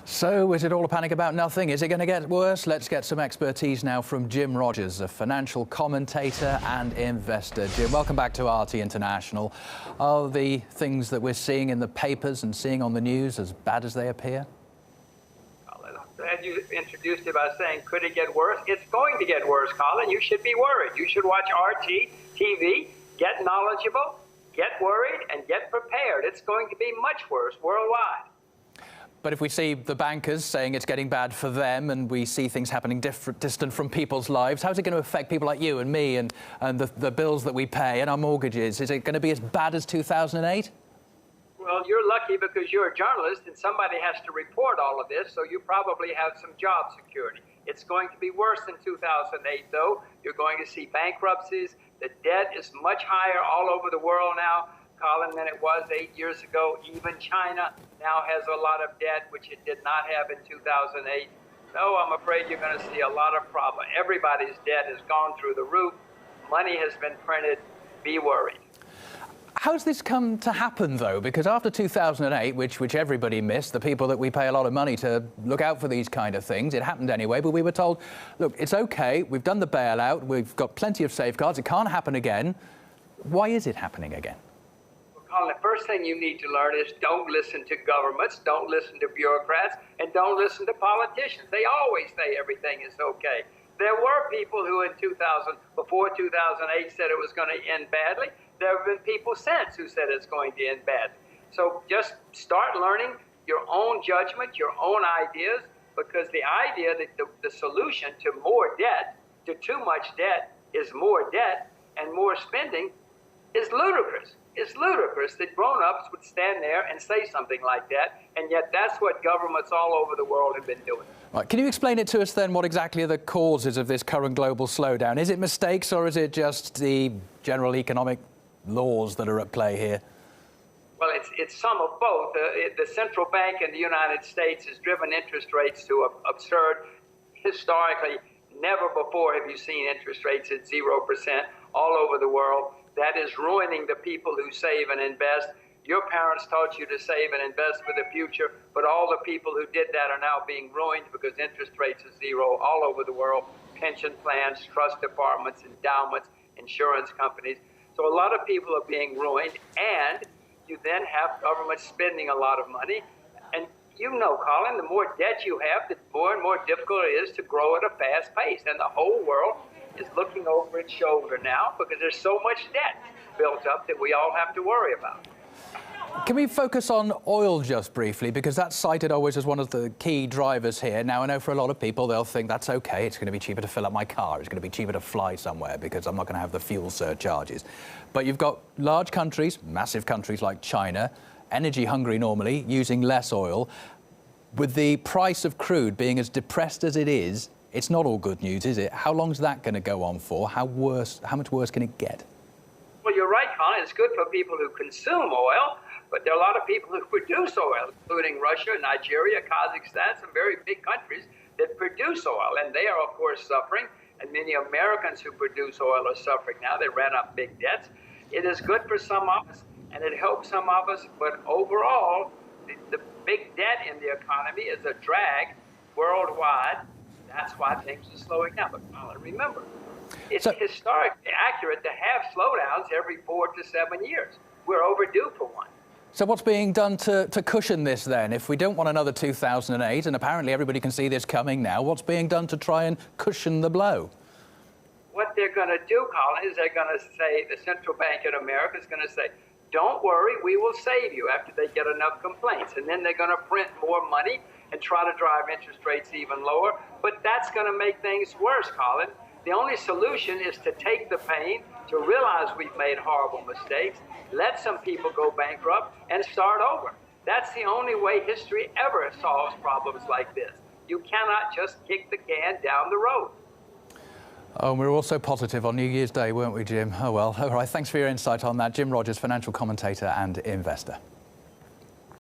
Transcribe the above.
So is it all a panic about nothing? Is it going to get worse? Let's get some expertise now from Jim Rogers, a financial commentator and investor. Jim, welcome back to RT International. Are the things that we're seeing in the papers and seeing on the news as bad as they appear? Glad you introduced it by saying, could it get worse? It's going to get worse, Colin. You should be worried. You should watch RT TV, get knowledgeable, get worried, and get prepared. It's going to be much worse worldwide. But if we see the bankers saying it's getting bad for them and we see things happening distant from people's lives, how's it going to affect people like you and me and the bills that we pay and our mortgages? Is it going to be as bad as 2008? Well, you're lucky because you're a journalist and somebody has to report all of this, so you probably have some job security. It's going to be worse than 2008, though. You're going to see bankruptcies. The debt is much higher all over the world now, Colin, than it was 8 years ago. Even China now has a lot of debt, which it did not have in 2008. So I'm afraid you're going to see a lot of problems. Everybody's debt has gone through the roof. Money has been printed. Be worried. How's this come to happen, though? Because after 2008, which everybody missed, the people that we pay a lot of money to look out for these kind of things, it happened anyway, but we were told, look, it's OK, we've done the bailout, we've got plenty of safeguards, it can't happen again. Why is it happening again? Well, Colin, the first thing you need to learn is don't listen to governments, don't listen to bureaucrats, and don't listen to politicians. They always say everything is OK. There were people who before 2008 said it was going to end badly. There have been people since who said it's going to end badly. So just start learning your own judgment, your own ideas, because the idea that the solution to more debt, to too much debt, is more debt and more spending is ludicrous. It's ludicrous that grown-ups would stand there and say something like that, and yet that's what governments all over the world have been doing. Right, can you explain it to us then, what exactly are the causes of this current global slowdown? Is it mistakes or is it just the general economic laws that are at play here? Well, it's some of both. The central bank in the United States has driven interest rates to absurd. Historically, never before have you seen interest rates at 0% all over the world. That is ruining the people who save and invest. Your parents taught you to save and invest for the future, but all the people who did that are now being ruined because interest rates are zero all over the world. Pension plans, trust departments, endowments, insurance companies. So a lot of people are being ruined, and you then have government spending a lot of money. And you know, Colin, the more debt you have, the more and more difficult it is to grow at a fast pace. And the whole world is looking over its shoulder now because there's so much debt built up that we all have to worry about. Can we focus on oil just briefly, because that's cited always as one of the key drivers here. Now, I know for a lot of people, they'll think that's OK, it's going to be cheaper to fill up my car, it's going to be cheaper to fly somewhere because I'm not going to have the fuel surcharges. But you've got large countries, massive countries like China, energy hungry normally, using less oil. With the price of crude being as depressed as it is, it's not all good news, is it? How long is that going to go on for? How much worse can it get? Well, you're right, Colin. It's good for people who consume oil. But there are a lot of people who produce oil, including Russia, Nigeria, Kazakhstan, some very big countries that produce oil. And they are, of course, suffering. And many Americans who produce oil are suffering now. They ran up big debts. It is good for some of us, and it helps some of us. But overall, the big debt in the economy is a drag worldwide. That's why things are slowing down. But remember, it's historically accurate to have slowdowns every 4 to 7 years. We're overdue for one. So what's being done to cushion this then? If we don't want another 2008, and apparently everybody can see this coming now, what's being done to try and cushion the blow? What they're going to do, Colin, is they're going to say, the central bank in America is going to say, don't worry, we will save you after they get enough complaints. And then they're going to print more money and try to drive interest rates even lower. But that's going to make things worse, Colin. The only solution is to take the pain, to realize we've made horrible mistakes, let some people go bankrupt, and start over. That's the only way history ever solves problems like this. You cannot just kick the can down the road. Oh, we were all so positive on New Year's Day, weren't we, Jim? Oh, well. All right, thanks for your insight on that. Jim Rogers, financial commentator and investor.